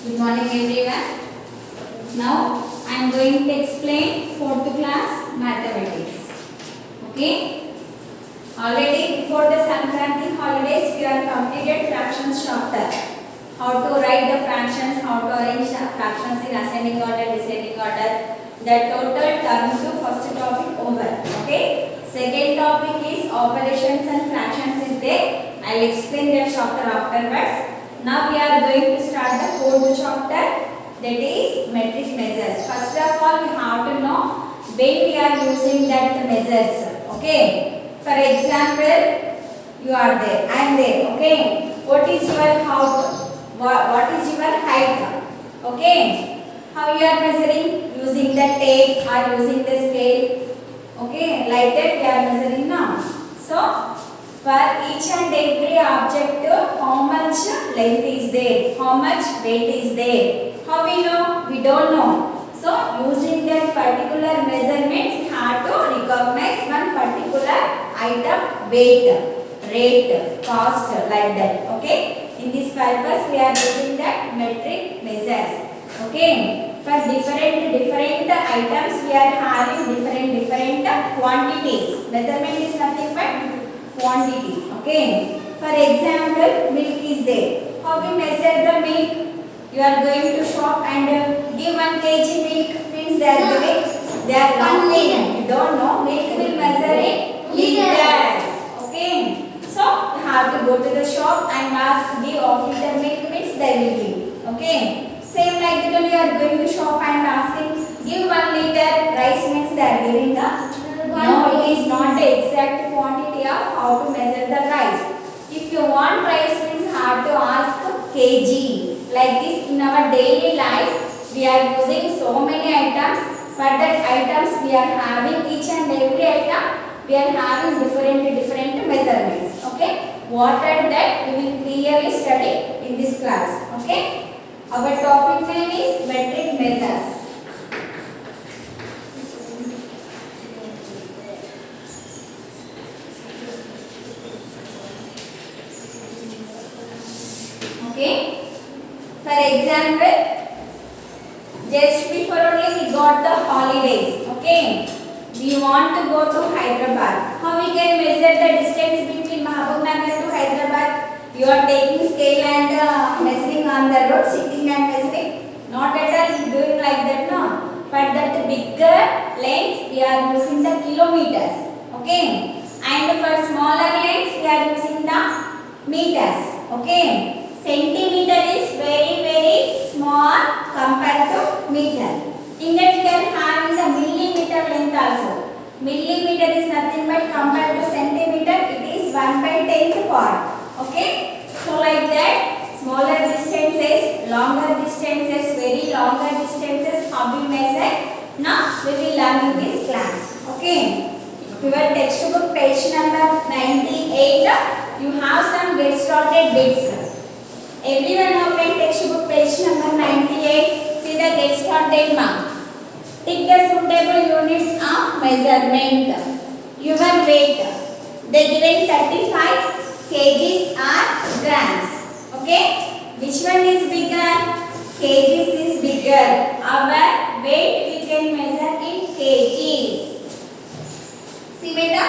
Good morning everyone. Now I am going to explain 4th class mathematics. Okay. Already before the Sankranti holidays we are completed fractions chapter. How to write the fractions, how to arrange the fractions in ascending order, descending order. The total terms to first topic over. Okay. Second topic is operations and fractions is there. I will explain that chapter afterwards. Now we are going to start the 4th chapter, that is metric measures. First of all we have to know when we are using that measures. Okay. For example, you are there, I am there. Okay. What is your height? What is your height? Okay. How you are measuring? Using the tape or using the scale. Okay. Like that we are measuring now. So for each and every object, how much length is there, how much weight is there. How we know? We don't know. So using that particular measurements, we have to recognize one particular item weight, rate, cost, like that. Okay. In this purpose, we are using that metric measures. Okay. For different items, we are having different quantities. Measurement is nothing but quantity. Okay. For example, milk is there. How we measure the milk? You are going to shop and give 1 kg milk, means they are giving, they are counting. You don't know, milk will measure in liters. Okay. So you have to go to the shop and ask, give half liter milk, means they will give. Okay. Same like that, you are going to shop and asking, give 1 liter rice, means they are giving the. No, it is not the exact quantity of how to measure the rice. If you want rice, means you have to ask kg. Like this in our daily life, we are using so many items. For that items, we are having each and every item, we are having different measurements. Okay. What are that? We will clearly study in this class. Okay. Our topic name is metric measures. Okay. For example, just before only we got the holidays. Okay. We want to go to Hyderabad. How we can measure the distance between Mahabubnagar to Hyderabad? You are taking scale and measuring on the road, sitting and measuring. Not at all doing like that, no. For that bigger lengths, we are using the kilometers. Okay. And for smaller lengths, we are using the meters. Okay. Centimeter is very small compared to meter. In that we are having the millimeter length also. Millimeter is nothing but compared to centimeter, it is 1/10th part. Okay. So like that, smaller distances, longer distances, very longer distances, how we measure. Now we will learn in this class. Okay. Your textbook page number 98, you have some get started bits. Everyone open textbook page number 98. See the get started mark. Take the suitable units of measurement. Your weight. They given 35 kgs or grams. Okay. Which one is bigger? Kgs is bigger. Our weight we can measure in kgs. See beta.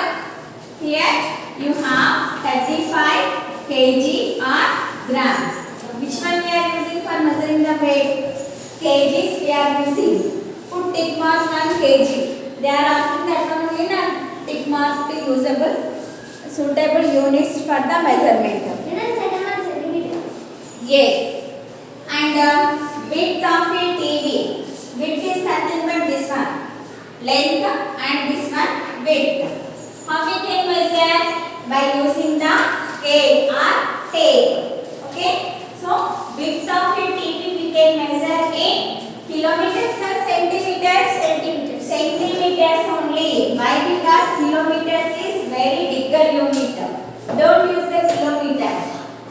Here you have 35 kg or gram. Which one we are using for measuring the weight? Kgs we are using. Put tick mark on kg. They are asking that one only na tick mark to usable suitable units for the measurement. Yes. And width of a TV. Width is nothing but this one. Length and this one width. How we can measure? By using the scale or tape. Okay. So, width of a TV we can measure in kilometers or centimeters? Centimeters only. Why? Because kilometers is very bigger unit. Don't use the kilometers.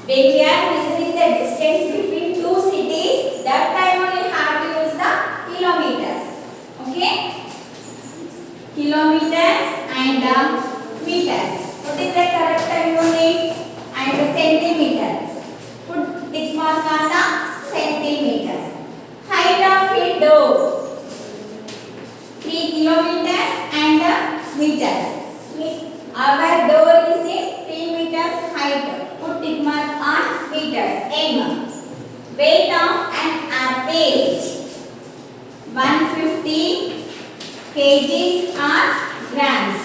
When we are measuring the distance between two cities, that time only have to use the kilometers. Okay? Kilometers and meters. What is the correct unit? And centimeters. Put tick mark on the centimeters. Our door is in 3 meters height. Put tick mark on meters. M. Weight of an apple 150 kgs or grams.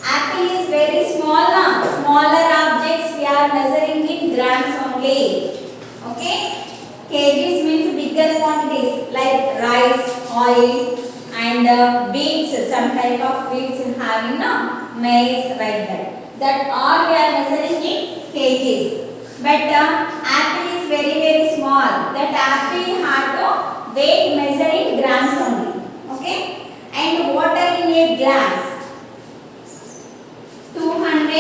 Apple is very small now. Smaller objects we are measuring in grams only. Okay. Kgs means bigger quantities like rice, oil, and beans. Some type of beans having maize like that. That all we are measuring in kgs. But apple is very small. That apple have to weight measured in grams only. Okay. And water in a glass 200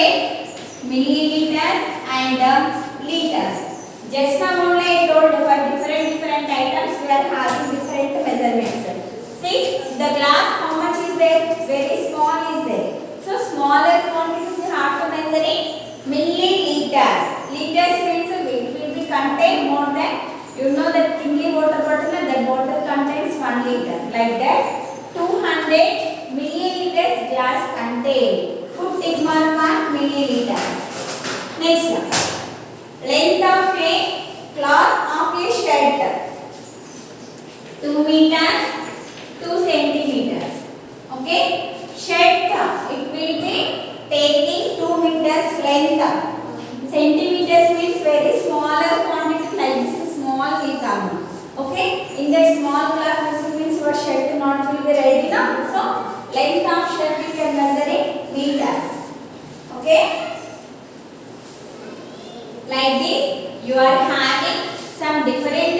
milliliters and liters. Just now only I told for different items we are having different measurements. See the glass how much is there? Very small is there. So smaller quantities you have to measure in milliliters. Liters means it will be contain more than, you know that Kinley water bottle, that bottle contains 1 liter. Like that 200 milliliters glass contain. Put tick mark on milliliters. Next one. Length of a cloth of a shirt 2 meters 2 centimeters. Okay. Shirt it will be taking 2 meters length. Centimeters means very smaller quantity, like this small will come. Okay. In that small cloth this means your shirt not will be ready now. So length of shirt we can measure in meters. Okay. Like this you are having some different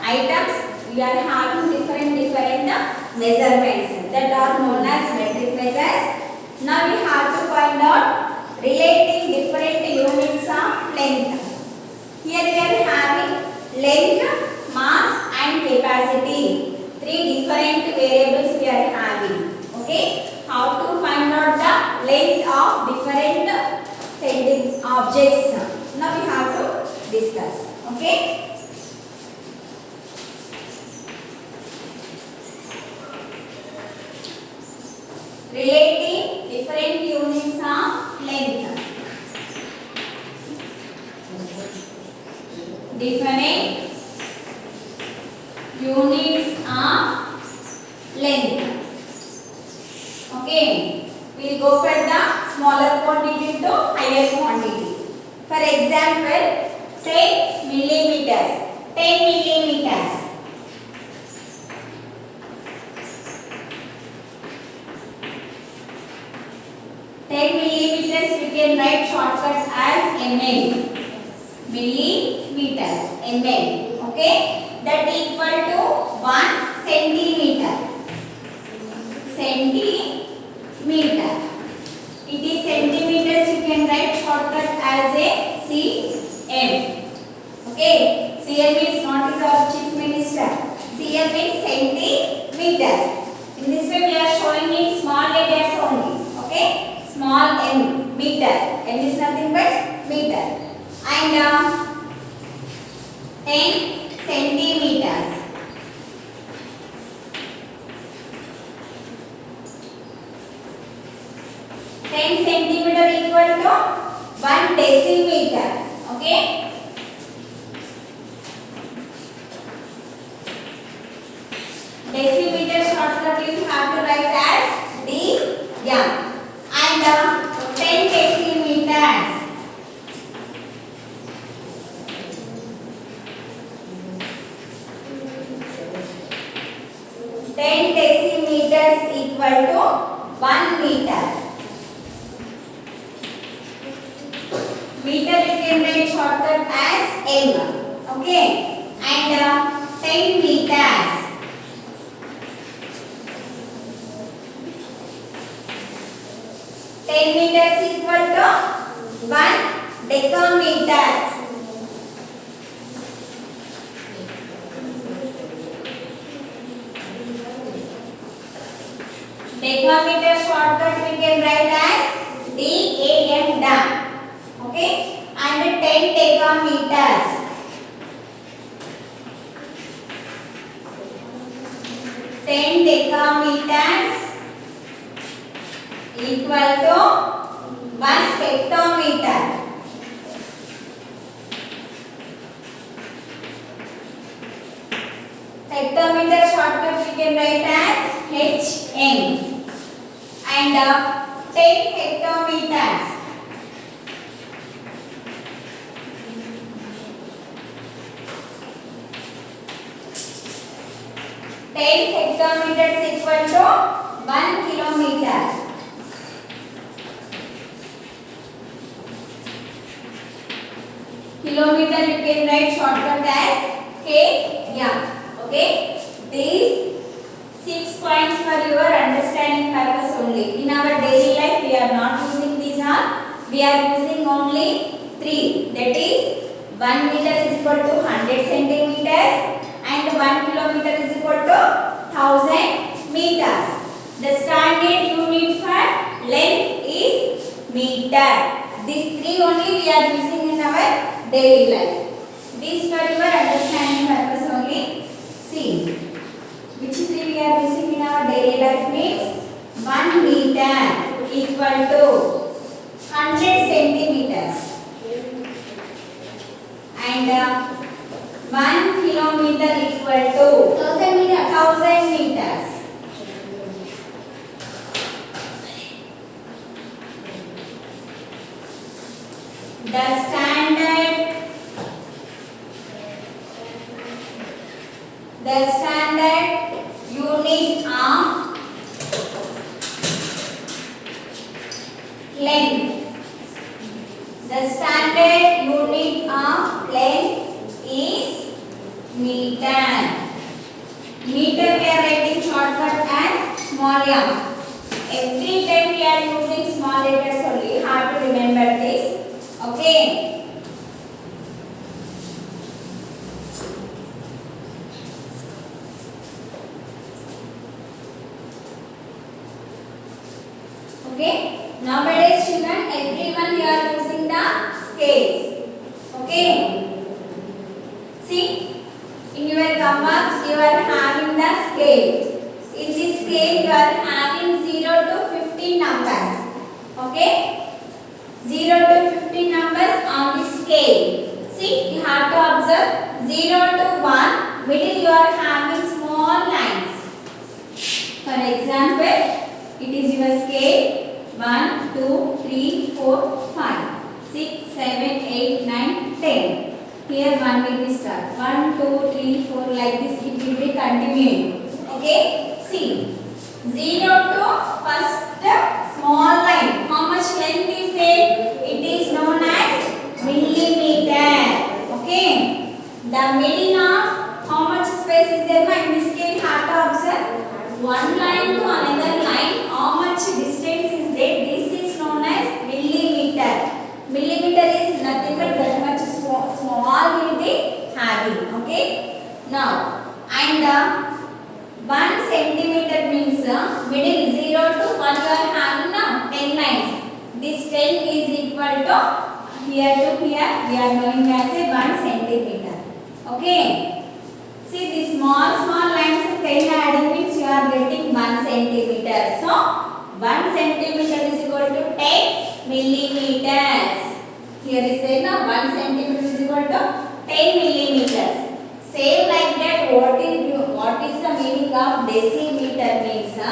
items. You are having different measurements that are known as metric measures. Now we have to find out relating different units of length. Here we are having length, mass and capacity. 3 different variables we are having. Okay. How to find out the length of different objects. Now we have to discuss. Okay. Relating different units of length. Different units of length. Okay. We will go for the smaller quantity to higher quantity. For example, 10 millimeters. 10 millimeters. 10 millimeters we can write shortcut as ml. Millimeters, ml. Okay. That equal to 1 centimeter. Centimeter. It is centimeters, you can write shortcut as a cm. Okay. Cm is not is our chief minister. Cm means centimeters. In this way we are showing in small letters only. Okay. Small m, meter. M is nothing but meter. And 10 centimeters. 10 centimeter equal to 1 decimeter. Okay. Decimeter shortcut you have to write as d. Yeah. And 10 decimeters. 10 decimeters equal to 1 meter. Meter you can write shortcut as m. Okay. And 10 meters. 10 meters equal to 1 decameter. Decameter shortcut we can write as DAM, dam. Okay. And 10 decameters. 10 decameters equal to 1 hectometer. Hectometer shortcut we can write as HM. And 10 hectometers. 10 hectometers equal to 1 kilometer. Kilometer you can write shortcut as km. Okay. These 6 points for your understanding purpose only. In our daily life we are not using these all. We are using only 3. That is 1 meter is equal to 100 centimeters and 1 kilometer is equal to 1000 meters. The standard unit for length is meter. These 3 only we are using in our daily life. These for your understanding purpose only. See, which 3 we are using in our daily life means 1 meter equal to 100 centimeters and 1 kilometer equal to 1000 meters. The standard unit of length. The standard unit of length is meter. Meter we are writing shortcut as small m. Every time we are using small letters only. Hard to remember this. Okay. Okay. Nowadays children, everyone we are using the scales. Okay. See, in your compass you are having the scale. In this scale you are having 0 to 15 numbers. Okay. 0 to 15 numbers on the scale. See, you have to observe 0 to 1. Middle you are having small lines. For example, it is your scale 1, 2, 3, 4, 5, 6, 7, 8, 9, 10. Here 1 will be start. 1, 2, 3, 4 like this it will be continuing. Okay. See, 0 to first small line. How much length is it? It is known as millimeter. Okay. The middle of how much space is there? In this case, you have to observe one line to another line. How much distance is there? This is known as millimeter. Millimeter is nothing but that much small will be having. Okay. Now, and 1 centimeter means middle 0 to 1 you are having now 10 lines. This 10 is equal to here to here we are knowing as a 1 centimeter. Okay. See these small lines of 10 adding means you are getting 1 centimeter. So 1 centimeter is equal to 10 millimeters. Here is said now 1 centimeter is equal to 10 millimeters. Same like that, what is the meaning of decimeter means 10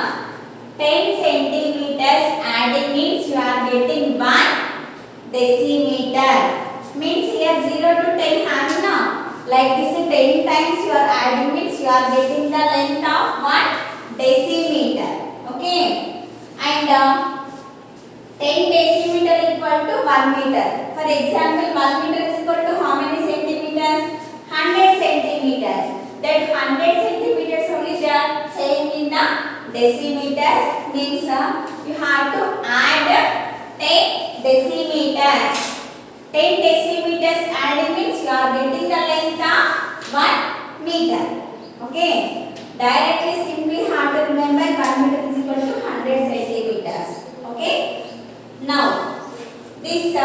centimeters adding means you are getting 1 decimeter. Means here 0 to 10 having now. Like this 10 times you are adding means you are getting the length of 1 decimeter. Okay. And 10 decimeter equal to 1 meter. For example, 1 meter is equal to how many centimeters? 100 centimeters. That 100 centimeters only they are saying in the decimeters means you have to add 10 decimeters. 10 decimeters adding means you are getting the length of 1 meter. Okay. Directly simply have to remember 1 meter is equal to 100 centimeters. Okay. Now, this 1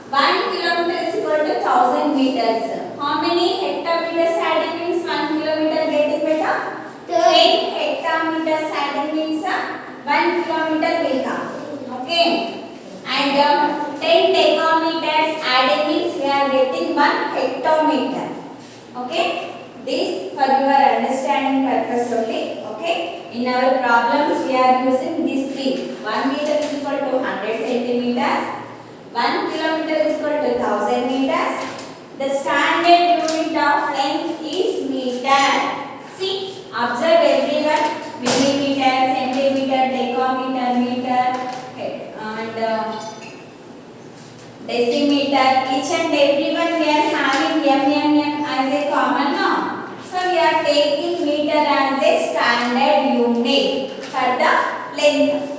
kilometer is equal to 1000 meters. How many hectometers adding means 1 kilometer getting better? 10 hectometers adding means 1 kilometer will come. Okay. And 10 decameters added means we are getting 1 hectometer. Okay, this for your understanding purpose only. Okay, in our problems we are using these three. 1 meter is equal to 100 centimeters, 1 kilometer is equal to 1000 meters. The standard unit of length is meter. See, observe everyone, millimeter, centimeter, decameter, meter, and decimeter. Each and everyone we are having mm as a common now. So we are taking meter as a standard unit for the length.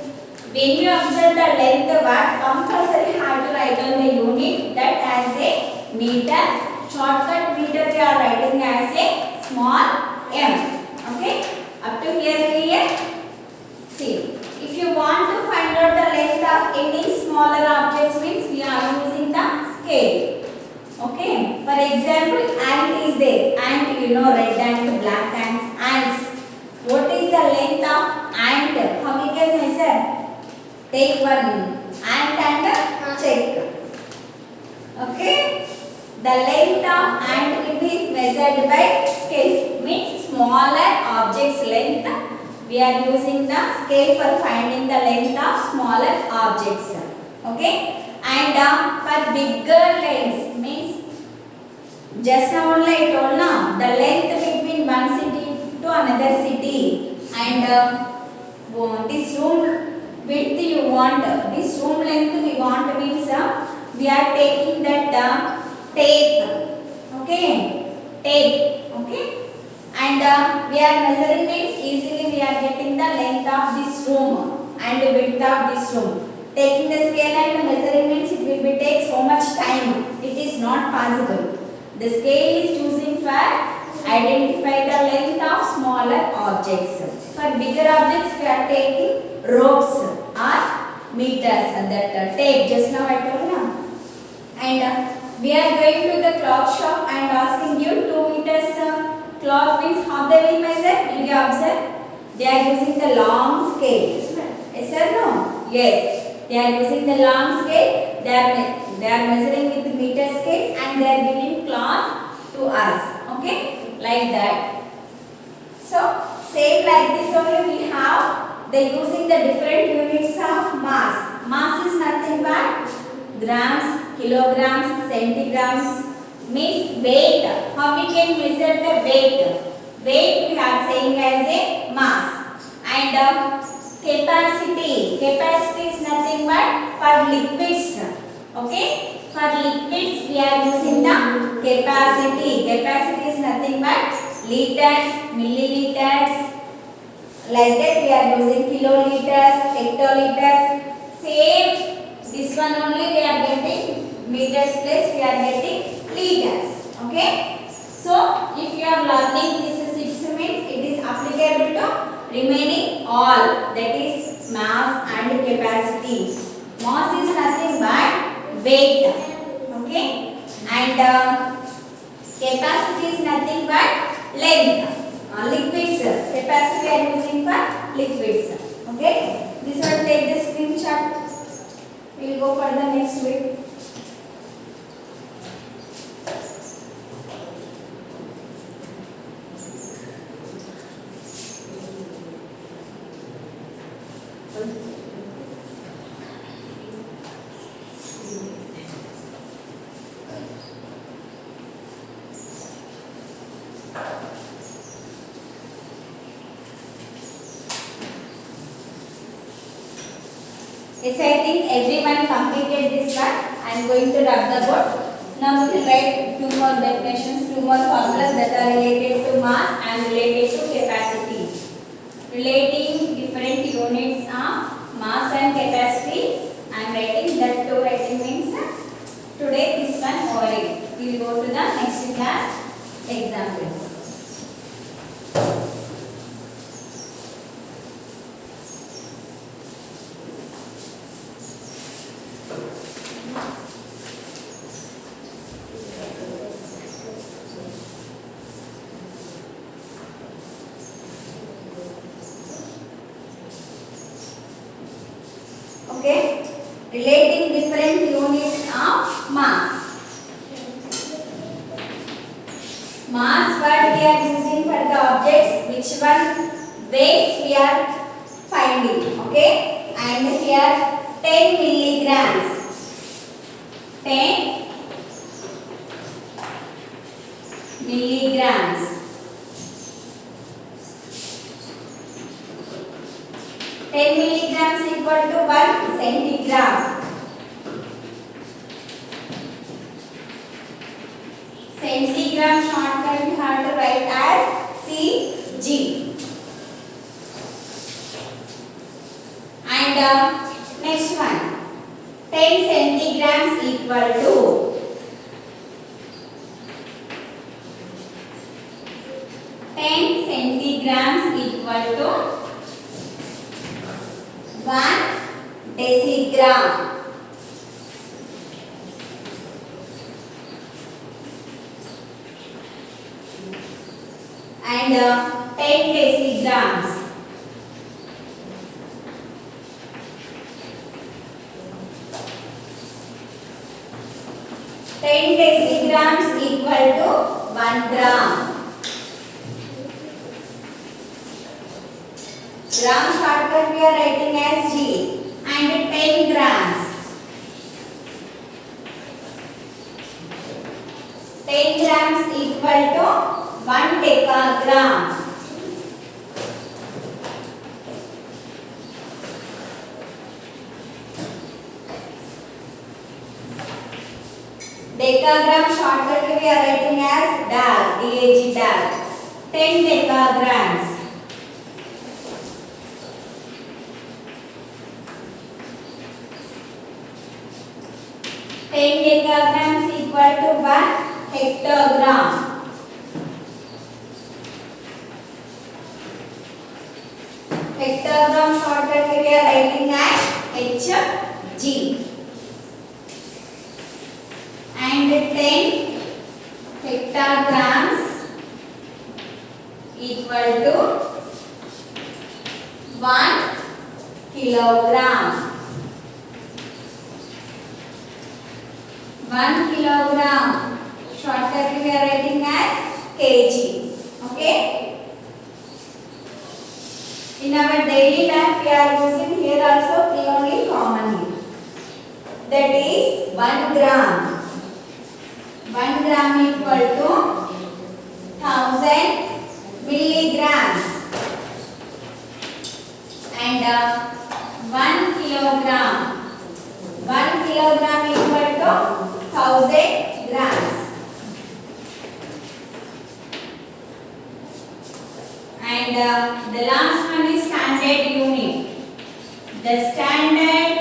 When you observe the length, what compulsory have to write on the unit that as a meter. Shortcut meter we are writing as a small m. Okay, up to here clear? See, if you want to find out the length of any smaller objects means we are using the scale. Okay, for example, ant is there. Ant, you know, red ant, black ants, ants. What is the length of ant? How we can measure? Take one ant and check. Okay, the length of ant will be measured by scales. Means smaller objects length. We are using the scale for finding the length of smaller objects. Okay, and for bigger lengths means just now only I told now the length between one city to another city, and this room width you want, this room length we want means we are taking that tape. Okay, tape. Okay, and we are measuring means easily we are getting the length of this room and width of this room. Taking the scale and measuring means it will be take so much time. It is not possible. The scale is choosing for identify the length of smaller objects. For bigger objects we are taking ropes or meters and that tape. Just now I told you. And we are going to the cloth shop and asking you 2 meters cloth means how they will measure. Did you observe? They are using the long scale. Yes or no? Yes. They are using the long scale. They are measuring with meter scale and they are giving cloth to us. Okay, like that. So same like this only we have. They using the different units of mass. Mass is nothing but grams, kilograms, centigrams. Means weight. How we can measure the weight? Weight we are saying as a mass. And capacity. Capacity is nothing but for liquids. Okay? For liquids we are using the capacity. Capacity is nothing but liters, milliliters. Like that we are using kiloliters, hectoliters. Same. This one only we are getting meters plus we are getting liters. Okay? So if you are learning this 6 means it is applicable to remaining all, that is mass and capacity. Mass is nothing but weight. Okay? And capacity is nothing but length. Liquids. Capacity we are using for liquids. Okay? This one take the screenshot. We will go for the next week. Yes, I think everyone completed this one. I am going to rub the board. Now we will write 2 more definitions, 2 more formulas that are related to mass and related to capacity. Relating different units of mass and capacity. I am writing that 2 writing means today this one over it. We will go to the next class examples. Relating different units of mass. Mass word we are using for the objects which one weights we are finding. Okay, and here 10 milligrams. 10 milligrams. 10 milligrams equal to 1 centigram. Centigram shortcut we have to write as Cg. And next one, 10 centigrams equal to 10 centigrams equal to 1 decigram. And 10 decigrams. 10 decigrams equal to 1 gram. Gram shortcut we are writing as G. And 10 grams. 10 grams equal to 1 decagram. Decagram shortcut we are writing as DAG. DAG DAG. 10 decagrams. 10 decagrams equal to 1 hectogram. Hectogram shortcut we are writing as HG. And 10 hectograms equal to 1 kilogram. 1 kilogram shortcut we are writing as kg. Okay. In our daily life we are using here also only commonly. That is 1 gram. 1 gram equal to 1000 milligrams. And 1 kilogram. 1 kilogram equal to 1000 grams. And the last one is standard unit. The standard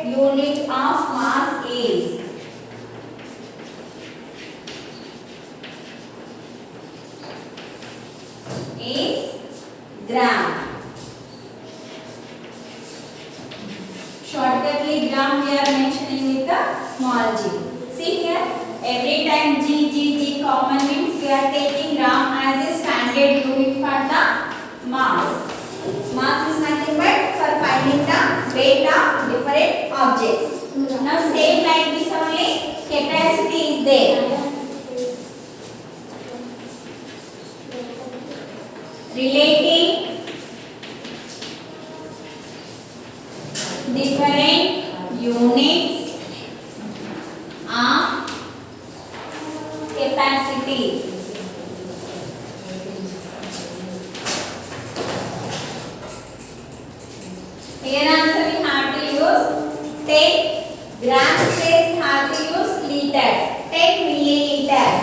unit of mass is gram. Shortcutly gram we are mentioning with the small g. See here, every time G common means we are taking gram as a standard unit for the mass. Mass is nothing but for finding the weight of different objects. Now same like this only, capacity is there. Relating different units of capacity. Here also we have to use 10 grams space, we have to use liters, 10 milliliters.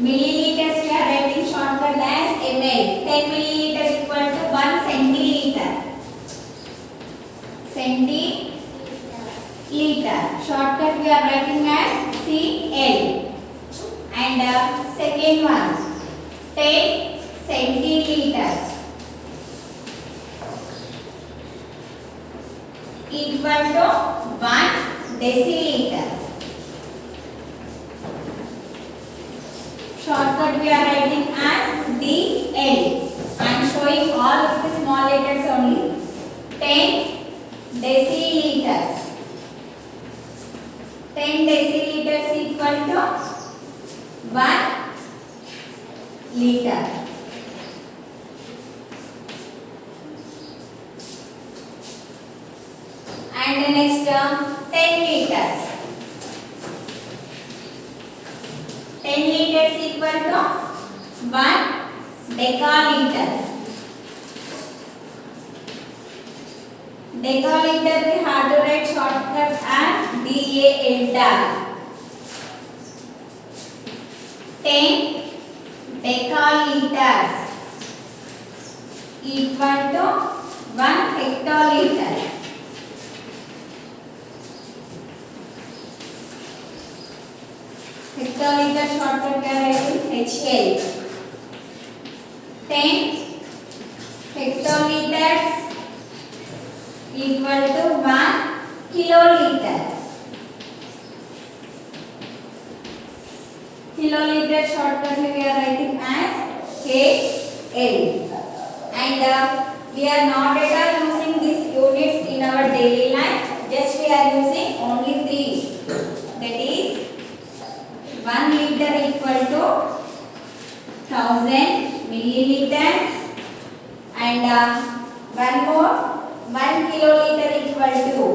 Milliliters we are writing shortcut as ml. 10 milliliters equal to 1 centiliter. Centiliter. Shortcut we are writing as CL. And second one, 10 centiliters equal to 1 deciliter. Shortcut we are writing as DL. I am showing all of the small letters only. 10 deciliters. 10 deciliters equal to 1 liter. And the next term 10 liters. 10 liters equal to 1 decaliter. Decaliter we have to write shortcut as DAL. 10 decaliters equal to 1 hectoliter. Hectoliter shortcut we are writing HL. 10 hectoliters equal to 1 kiloliter. Kiloliter shortcut we are writing as KL. And we are not at all using these units in our daily life. Just we are using only 3. That is 1 liter equal to 1000 milliliters. And one more 1 kiloliter equal to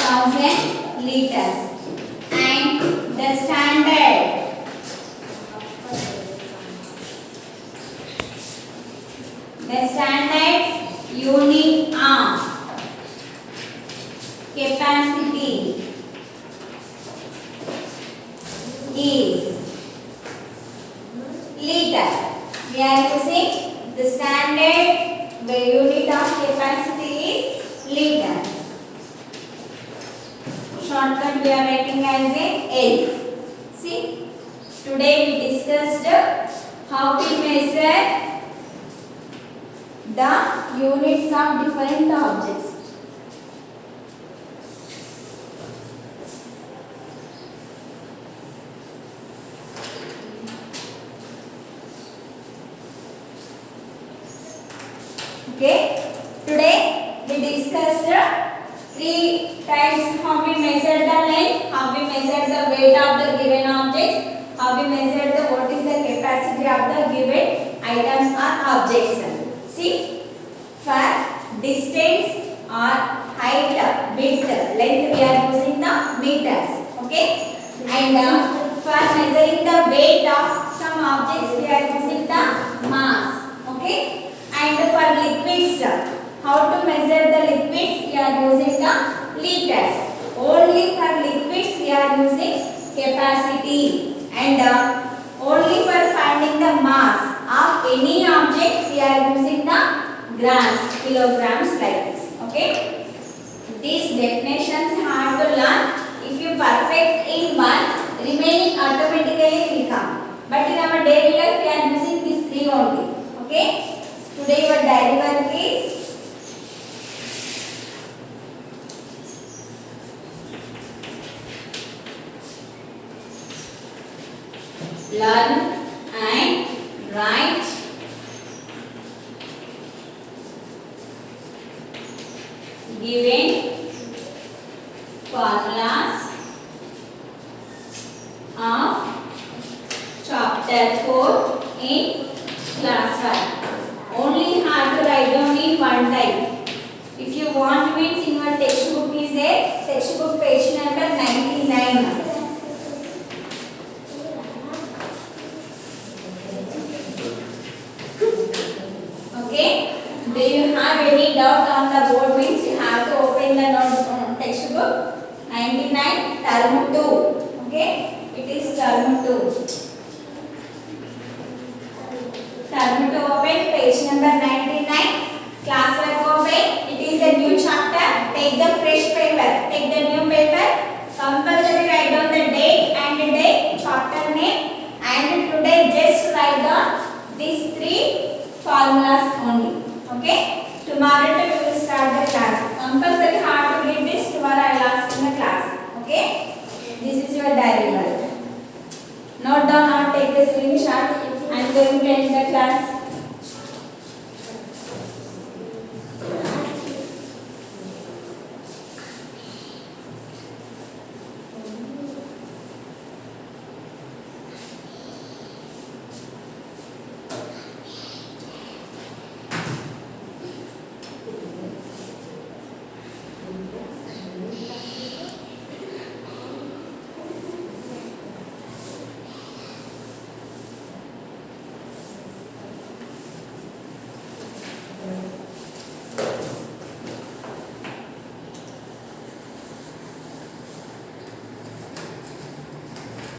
1000 liters. And the standard unit of capacity is liter. We are using the standard unit of capacity is liter. Shortcut we are writing as a L. See, today we discussed how we measure the units of different objects. Okay, today we discussed 3 times how we measure the length, how we measure the weight of the given objects, how we measure the what is the capacity of the given items or objects. See, for distance or height, width, length we are using the meters. Okay, and for measuring the weight of some objects we are using the mass. Okay. And for liquids, how to measure the liquids? We are using the liters. Only for liquids we are using capacity. And only for finding the mass of any object we are using the grams, kilograms like this. Okay. These definitions hard to learn. If you perfect in one, remaining automatically will come. But in our daily life we are using these 3 only. Okay. Today your diary work is learn and write given formulas of chapter 4 in class 5. Only have to write down in one time. If you want means in your textbook is there, textbook page number 99. Okay. Do you have any doubt on the board means you have to open the textbook 99 term 2. Okay. It is term 2. Term to open page number 99. Class work open. It is a new chapter. Take the fresh paper. Take the new paper. Compulsory write down the date and the day, chapter name, and today just write down these 3 formulas only. Okay. Tomorrow we will start the class. Compulsory hard to read this. Tomorrow I will ask in the class. Okay. your diary work. Note down or take the screenshot. I am going to end the class.